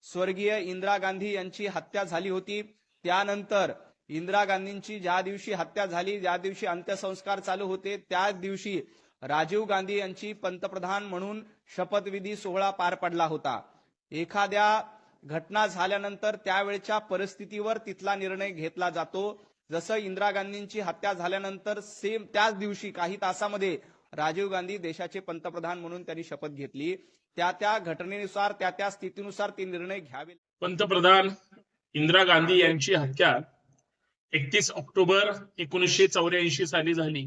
स्वर्गीय इंदिरा गांधी यांची हत्या झाली होती। त्यानंतर इंदिरा गांधींची ज्या दिवशी हत्या झाली, ज्या दिवशी अंत्यसंस्कार चालू होते, त्याच दिवशी राजीव गांधी यांची पंतप्रधान म्हणून शपथविधी सोहळा पार पडला होता। एखाद्या घटना झाल्यानंतर त्यावेळच्या परिस्थितीवर तिथला निर्णय घेतला जातो। जसं इंदिरा गांधींची हत्या झाल्यानंतर सेम त्याच दिवशी काही तासामध्ये राजीव गांधी देशाचे पंतप्रधान म्हणून त्यांनी शपथ घेतली। त्या घटनेनुसार त्या स्थितीनुसार ते निर्णय घ्यावे। पंतप्रधान इंदिरा गांधी यांची हत्या 31 ऑक्टोबर 1984 साली झाली।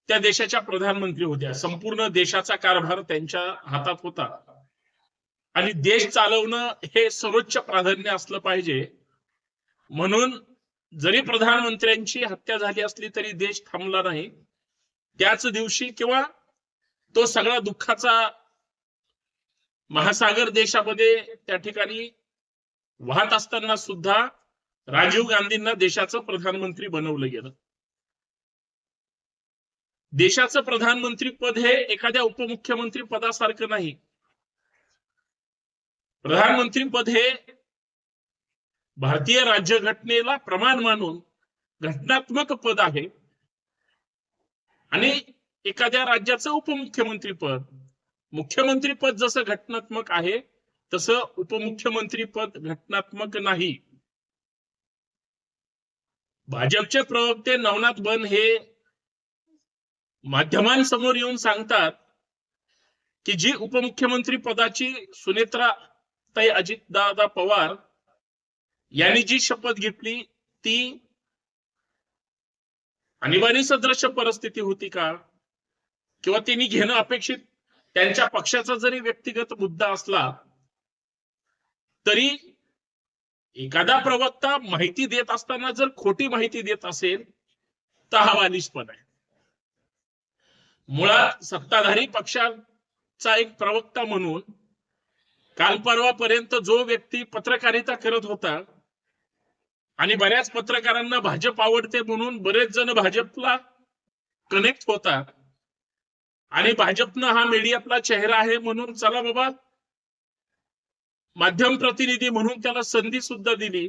त्या देशाच्या प्रधानमंत्री होत्या। संपूर्ण देशाचा कारभार त्यांच्या हातात होता आणि देश चालवणं हे सर्वोच्च प्राधान्य असलं पाहिजे। म्हणून जरी प्रधानमंत्र्यांची हत्या झाली असली तरी देश थांबला नाही। त्याच दिवशी किंवा तो सगळा दुःखाचा महासागर देशामध्ये त्या ठिकाणी वाहत असताना सुद्धा राजीव गांधींना देशाचं प्रधानमंत्री बनवलं गेलं। देशाचं प्रधानमंत्री पद हे एखाद्या उपमुख्यमंत्री पदासारखं नाही। प्रधानमंत्री पद हे भारतीय राज्यघटनेला प्रमाण मानून घटनात्मक पद आहे आणि एखाद्या राज्याचं उपमुख्यमंत्री पद, मुख्यमंत्री पद जसं घटनात्मक आहे तसं उपमुख्यमंत्री पद घटनात्मक नाही। भाजपचे प्रवक्ते नवनाथ बन हे माध्यमांसमोर येऊन सांगतात की जी उपमुख्यमंत्री पदाची सुनेत्राताई अजितदादा पवार यांनी जी शपथ घेतली ती आणीबाणी सदृश परिस्थिती होती का, किंवा त्यांनी घेणं अपेक्षित त्यांच्या पक्षाचा जरी व्यक्तिगत मुद्दा असला तरी एखादा प्रवक्ता माहिती देत असताना जर खोटी माहिती देत असेल तर हा बालिशपणा आहे। मुळात सत्ताधारी पक्षाचा एक प्रवक्ता म्हणून काल परवापर्यंत जो व्यक्ती पत्रकारिता करत होता आणि बऱ्याच पत्रकारांना भाजप आवडते म्हणून बरेच जण भाजपला कनेक्ट होतात आणि भाजपनं हा मीडियातला चेहरा आहे म्हणून चला बाबा माध्यम प्रतिनिधी म्हणून त्याला संधी सुद्धा दिली,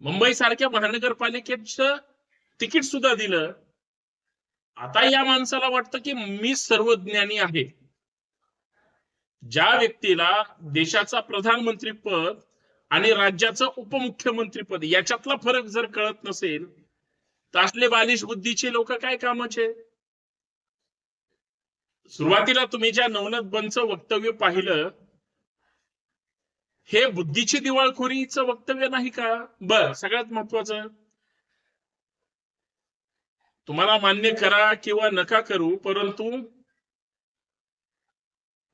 मुंबई सारख्या महानगरपालिकेचं तिकीट सुद्धा दिलं। आता या माणसाला वाटतं की मी सर्वज्ञानी आहे। ज्या व्यक्तीला देशाचा प्रधानमंत्री पद आणि राज्याचं उपमुख्यमंत्री पद याच्यातला फरक जर कळत नसेल तर असले बालिश बुद्धीचे लोक काय कामाचे। सुरुवातीला तुम्ही ज्या नवनाथ बनचं वक्तव्य पाहिलं हे बुद्धीची दिवाळखोरीचं वक्तव्य नाही का? बर, सगळ्यात महत्वाचं तुम्हाला मान्य करा किंवा नका करू, परंतु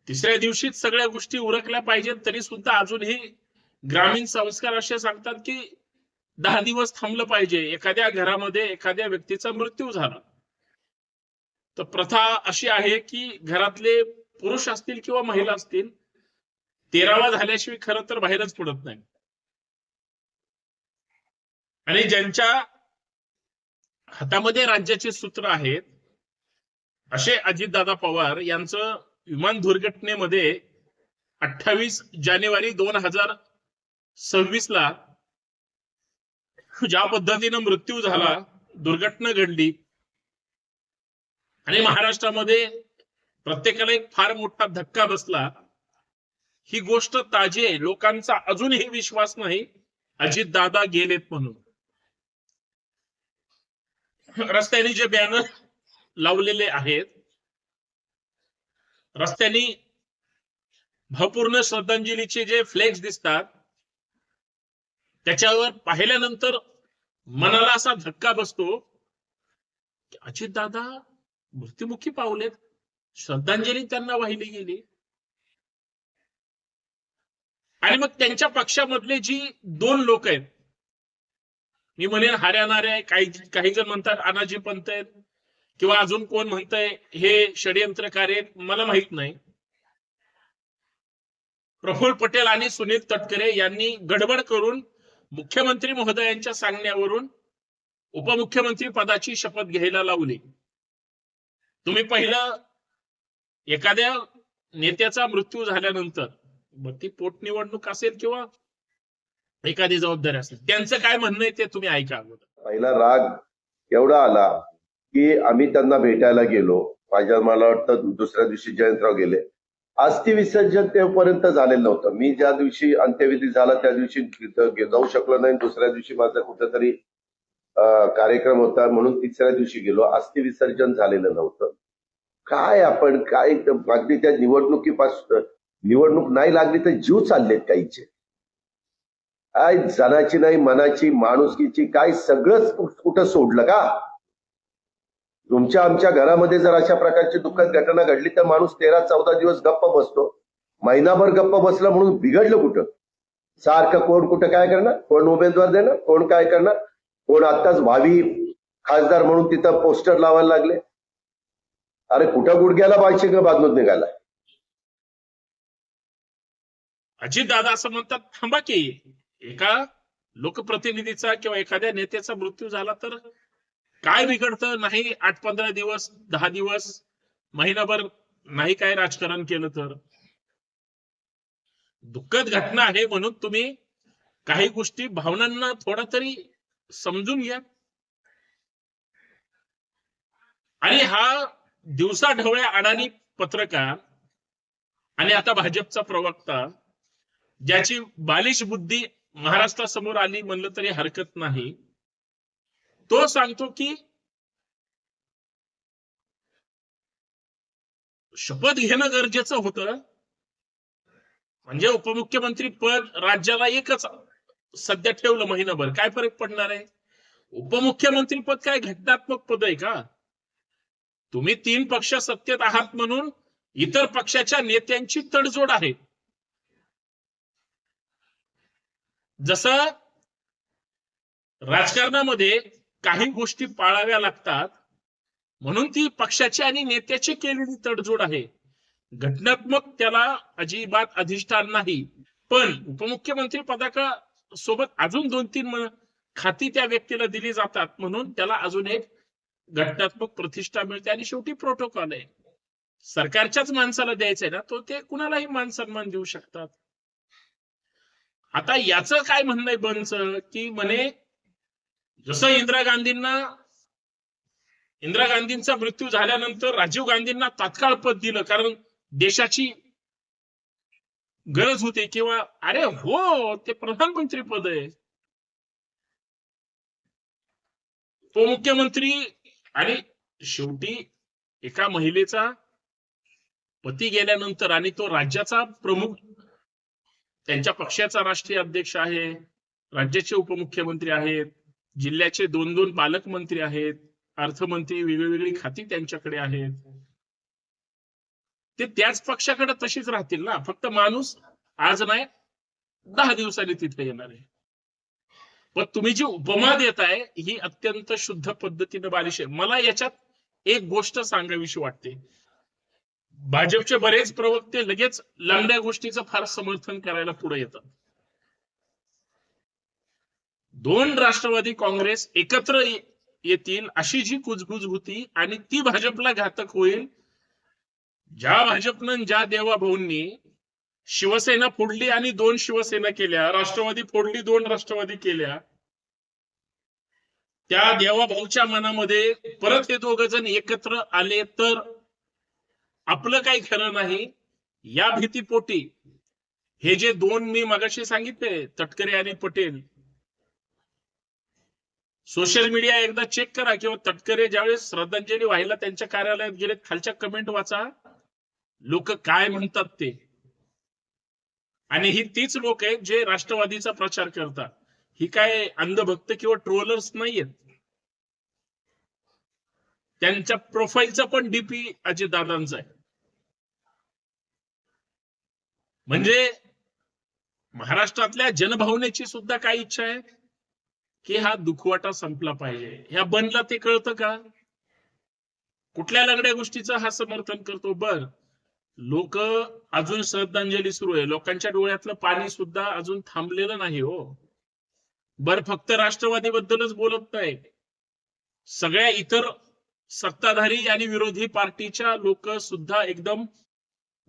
तिसऱ्या दिवशीच सगळ्या गोष्टी उरकल्या पाहिजेत तरी सुद्धा अजूनही ग्रामीण संस्कार असे सांगतात की 10 दिवस थांबलं पाहिजे। एखाद्या घरामध्ये एखाद्या व्यक्तीचा मृत्यू झाला तर प्रथा अशी आहे की घरातले पुरुष असतील किंवा महिला असतील 13वा झाल्याशिवाय खरं तर बाहेरच पडत नाही। आणि ज्यांच्या हातामध्ये राज्याचे सूत्र आहेत असे अजितदादा पवार यांचं विमान दुर्घटनेमध्ये 28 जानेवारी 2026 ला ज्या पद्धतीने मृत्यू झाला, दुर्घटना घडली आणि महाराष्ट्रामध्ये प्रत्येकाला एक फार मोठा धक्का बसला। ही गोष्ट ताजी आहे, लोकांचा अजूनही विश्वास नाही अजितदादा गेलेत म्हणून। रस्त्याने जे बॅनर लावलेले आहेत, रस्त्याने भावपूर्ण श्रद्धांजलीचे जे फ्लेक्स दिसतात त्याच्यावर पाहिल्यानंतर मनाला असा धक्का बसतो की अजितदादा मृत्युमुखी पावलेत, श्रद्धांजली त्यांना वाहिली गेली। आणि मग त्यांच्या पक्षामधले जी 2 लोक आहेत, मी म्हणेन हरणारे, काही जण म्हणतात अनाजी पंत आहेत किंवा अजून कोण म्हणतंय हे षडयंत्रकार आहेत, मला माहित नाही। प्रफुल्ल पटेल आणि सुनील तटकरे यांनी गडबड करून मुख्यमंत्री महोदयांच्या सांगण्यावरून उपमुख्यमंत्री पदाची शपथ घ्यायला लावली। तुम्ही पहिलं एखाद्या नेत्याचा मृत्यू झाल्यानंतर मग ती पोटनिवडणूक असेल किंवा एखादी जबाबदारी असेल, त्यांचं काय म्हणणं आहे ते तुम्ही ऐका अगोदर. पहिला राग एवढा आला की आम्ही त्यांना भेटायला गेलो. मला वाटतं दुसऱ्या दिवशी जयंतराव गेले. अस्थि विसर्जन तेपर्यंत झालेलं नव्हतं. मी ज्या दिवशी अंत्यविधी झाला त्या दिवशी जाऊ शकलो नाही. दुसऱ्या दिवशी माझा कुठेतरी कार्यक्रम होता म्हणून तिसऱ्या दिवशी गेलो. अस्थि विसर्जन झालेलं नव्हतं. काय आपण काय अगदी त्या निवडणुकीपासून निवडणूक नाही लागली तर जीव चाललेत काहीचे. काय जनाची नाही मनाची माणुसकीची काय सगळंच कुठं सोडलं का? तुमच्या आमच्या घरामध्ये जर अशा प्रकारची दुःखद घटना घडली तर माणूस 13-14 दिवस गप्प बसतो. महिनाभर गप्प बसला म्हणून बिघडलं कुठं? सारखं कोण कुठं काय करणार, कोण उमेदवार देणार, कोण काय करणार, कोण आत्ताच भावी खासदार म्हणून तिथं पोस्टर लावायला लागले. अरे कुठं गुडघ्याला बायशिंग बांधून निघाला. अजित दादा असं म्हणतात, थांबा की एका लोकप्रतिनिधीचा किंवा एखाद्या नेत्याचा मृत्यू झाला तर काय बिघडतं? नाही 8-15 दिवस, 10 दिवस, महिनाभर नाही काय राजकारण केलं तर. दुःखद घटना आहे म्हणून तुम्ही काही गोष्टी भावनांना थोडा तरी समजून घ्या. आणि हा दिवसा ढवळ्या अडाणी पत्रकार आणि आता भाजपचा प्रवक्ता, ज्याची बालिश बुद्धी महाराष्ट्रासमोर आली म्हणलं तरी हरकत नाही, तो सांगतो की शपथ घेणं गरजेचं होतं. म्हणजे उपमुख्यमंत्री पद राज्याला एकच सध्या ठेवलं महिनाभर, काय फरक पडणार आहे? उपमुख्यमंत्री पद काय घटनात्मक पद आहे का? तुम्ही 3 पक्ष सत्तेत आहात म्हणून इतर पक्षाच्या नेत्यांची तडजोड आहे. जसं राजकारणामध्ये काही गोष्टी पाळाव्या लागतात म्हणून ती पक्षाची आणि नेत्याची केलेली तडजोड आहे. घटनात्मक त्याला अजिबात अधिष्ठान नाही. पण उपमुख्यमंत्री पदाका सोबत अजून 2-3 खाती त्या व्यक्तीला दिली जातात म्हणून त्याला अजून एक घटनात्मक प्रतिष्ठा मिळते. आणि शेवटी प्रोटोकॉल आहे, सरकारच्याच माणसाला द्यायचंय ना, तो ते कुणालाही मान सन्मान देऊ शकतात. आता याचं काय म्हणणं आहे बनचं की म्हणे जसं इंदिरा गांधींचा मृत्यू झाल्यानंतर राजीव गांधींना तात्काळ पद दिलं कारण देशाची गरज होती, किंवा अरे हो ते प्रधानमंत्री पद आहे. उपमुख्यमंत्री आणि शेवटी एका महिलेचा पती गेल्यानंतर आणि तो राज्याचा प्रमुख, त्यांच्या पक्षाचा राष्ट्रीय अध्यक्ष आहे, राज्याचे उपमुख्यमंत्री आहेत, जिल्ह्याचे 2-2 पालकमंत्री आहेत, अर्थमंत्री, वेगवेगळी खाती त्यांच्याकडे आहेत. ते त्याच पक्षाकडे तशीच राहतील ना, फक्त माणूस आज नाही 10 दिवसांनी तिथे येणार आहे. पण तुम्ही जी उपमा देताय ही अत्यंत शुद्ध पद्धतीने बालिश आहे. मला याच्यात एक गोष्ट सांगावीशी वाटते. भाजपचे बरेच प्रवक्ते लगेच लांबड्या गोष्टीचं फार समर्थन करायला पुढे येतात. 2 राष्ट्रवादी काँग्रेस एकत्र येतील अशी जी कुजबुज होती आणि ती भाजपला घातक होईल. ज्या भाजपनं ज्या देवाभाऊंनी शिवसेना फोडली आणि 2 शिवसेना केल्या, राष्ट्रवादी फोडली 2 राष्ट्रवादी केल्या, त्या देवाभाऊच्या मनामध्ये परत हे 2 जण एकत्र आले तर आपलं काही खरं नाही. या भीतीपोटी हे जे 2 मी मगाशी सांगितले, तटकरे आणि पटेल, सोशल मीडिया एकदा चेक करा किंवा तटकरे ज्यावेळेस श्रद्धांजली व्हायला त्यांच्या कार्यालयात गेले, खालच्या कमेंट वाचा, लोक काय म्हणतात ते. आणि ही तीच लोक आहेत जे राष्ट्रवादीचा प्रचार करतात. ही काय अंधभक्त किंवा ट्रोलर्स नाहीयेत. त्यांच्या प्रोफाईलचा पण डीपी अजितदादांचा आहे. म्हणजे महाराष्ट्रातल्या जनभावनेची सुद्धा काय इच्छा आहे की हा दुखवाटा संपला पाहिजे. ह्या बनला ते कळतं का? कुठल्या लंगड्या गोष्टीचं हा समर्थन करतो? बर, लोक अजून श्रद्धांजली सुरू आहे, लोकांच्या डोळ्यातलं पाणी सुद्धा अजून थांबलेलं नाही हो. बर, फक्त राष्ट्रवादी बद्दलच बोलत नाही, सगळ्या इतर सत्ताधारी आणि विरोधी पार्टीच्या लोक सुद्धा एकदम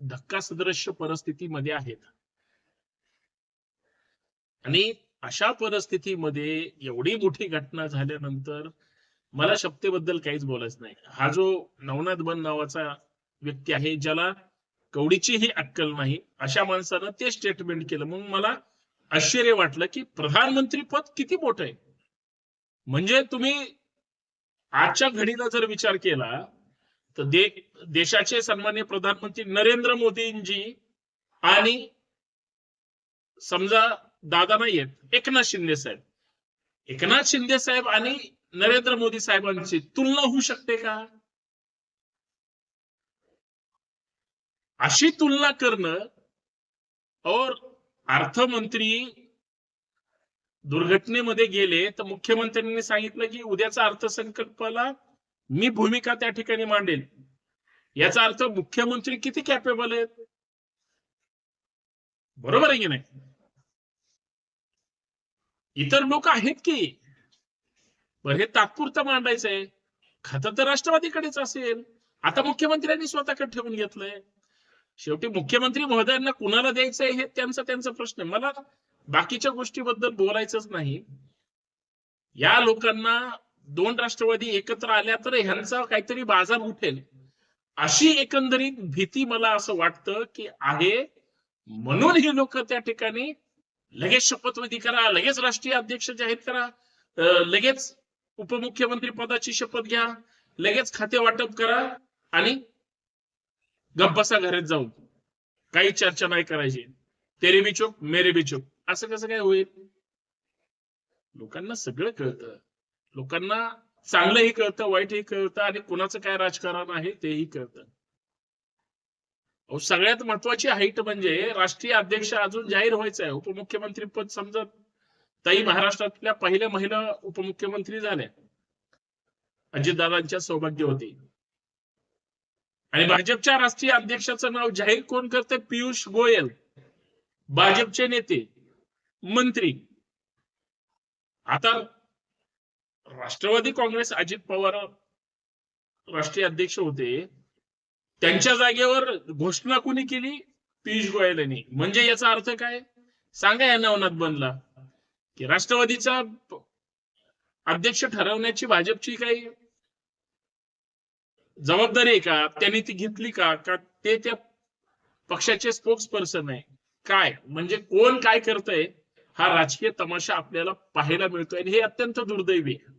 धक्का सदृश्य परिस्थितीमध्ये आहेत. आणि अशा परिस्थितीमध्ये एवढी मोठी घटना झाल्यानंतर मला शपथेबद्दल काहीच बोलायचं नाही. हा जो नवनाथ बन नावाचा व्यक्ती आहे, ज्याला कवडीचीही अक्कल नाही, अशा माणसानं ते स्टेटमेंट केलं. मग मला आश्चर्य वाटलं की प्रधानमंत्री पद किती मोठं आहे. म्हणजे तुम्ही आजच्या घडीला जर विचार केला तर देशाचे सन्माननीय प्रधानमंत्री नरेंद्र मोदींजी आणि समजा दादा नाहीयेत, एकनाथ शिंदे साहेब, एकनाथ शिंदे साहेब आणि नरेंद्र मोदी साहेबांची तुलना होऊ शकते का? अशी तुलना करणं, और अर्थमंत्री दुर्घटनेमध्ये गेले तर मुख्यमंत्र्यांनी सांगितलं की उद्याचा अर्थसंकल्पाला मी भूमिका त्या ठिकाणी मांडेल. याचा अर्थ मुख्यमंत्री किती कॅपेबल आहेत. बरोबर आहे की नाही? इतर लोक आहेत की, बरं हे तात्पुरतं मांडायचंय, खातं तर राष्ट्रवादीकडेच असेल. आता मुख्यमंत्र्यांनी स्वतःकडे ठेवून घेतलंय. शेवटी मुख्यमंत्री महोदयांना कुणाला द्यायचंय हे त्यांचा प्रश्न आहे. मला बाकीच्या गोष्टीबद्दल बोलायचंच नाही. या लोकांना दोन राष्ट्रवादी एकत्र आल्या तर ह्यांचा काहीतरी बाजार उठेल अशी एकंदरीत भीती मला असं वाटतं की आहे. म्हणून ही लोक त्या ठिकाणी लगेच शपथविधी करा, लगेच राष्ट्रीय अध्यक्ष जाहीर करा, लगेच उपमुख्यमंत्री पदाची शपथ घ्या, लगेच खाते वाटप करा आणि गप्प बसा घरात जाऊन, काही चर्चा नाही करायची. तेरे भी चुप मेरे भी चुप, असं कसं काय होईल? लोकांना सगळं कळतं. लोकांना चांगलंही कळतं, वाईटही कळतं आणि कुणाचं काय राजकारण आहे तेही कळतं. सगळ्यात महत्वाची हाईट म्हणजे राष्ट्रीय अध्यक्ष अजून जाहीर व्हायचं आहे. उपमुख्यमंत्री पद समजा ताई महाराष्ट्रातल्या पहिल्या महिला उपमुख्यमंत्री झाल्या, अजितदादांच्या सौभाग्य होते. आणि भाजपच्या राष्ट्रीय अध्यक्षाचं नाव जाहीर कोण करते? पियुष गोयल, भाजपचे नेते मंत्री. आता राष्ट्रवादी काँग्रेस अजित पवार राष्ट्रीय अध्यक्ष होते, त्यांच्या जागेवर घोषणा कोणी केली? पियुष गोयल यांनी. म्हणजे याचा अर्थ काय सांगा या नवनाथ बनला की राष्ट्रवादीचा अध्यक्ष ठरवण्याची भाजपची काही जबाबदारी आहे का? त्यांनी ती घेतली का? ते त्या पक्षाचे स्पोक्स पर्सन आहे काय? म्हणजे कोण काय करतंय हा राजकीय तमाशा आपल्याला पाहायला मिळतोय आणि हे अत्यंत दुर्दैवी आहे.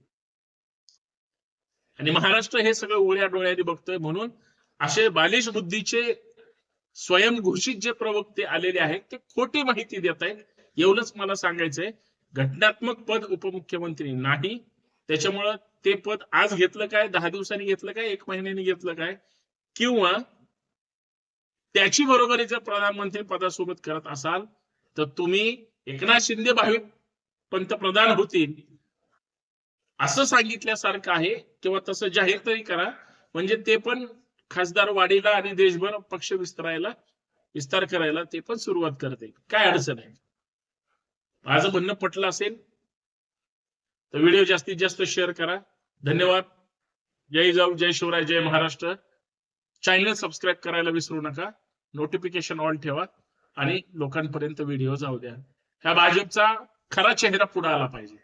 आणि महाराष्ट्र हे सगळं उघड्या डोळ्यांनी बघतोय. म्हणून असे बालिश बुद्धीचे स्वयंघोषित जे प्रवक्ते आलेले आहेत ते खोटी माहिती देत आहेत. एवढंच मला सांगायचंय. घटनात्मक पद उपमुख्यमंत्री नाही, त्याच्यामुळं ते पद आज घेतलं काय, 10 दिवसांनी घेतलं काय, 1 महिन्याने घेतलं काय, किंवा त्याची बरोबरी जर प्रधानमंत्री पदासोबत करत असाल तर तुम्ही एकनाथ शिंदे भावी पंतप्रधान होतील असं सांगितल्यासारखं आहे, किंवा तसं जाहीर तरी करा. म्हणजे ते पण खासदार वाढीला आणि देशभर पक्ष विस्तार करायला ते पण सुरुवात करते. काय अडचण आहे? माझं म्हणणं पटलं असेल तर व्हिडिओ जास्तीत जास्त शेअर करा. धन्यवाद. जय जाऊ, जय शिवराय, जय महाराष्ट्र. चॅनल सबस्क्राईब करायला विसरू नका. नोटिफिकेशन ऑन ठेवा आणि लोकांपर्यंत व्हिडिओ जाऊ द्या. ह्या भाजपचा खरा चेहरा पुढे आला पाहिजे.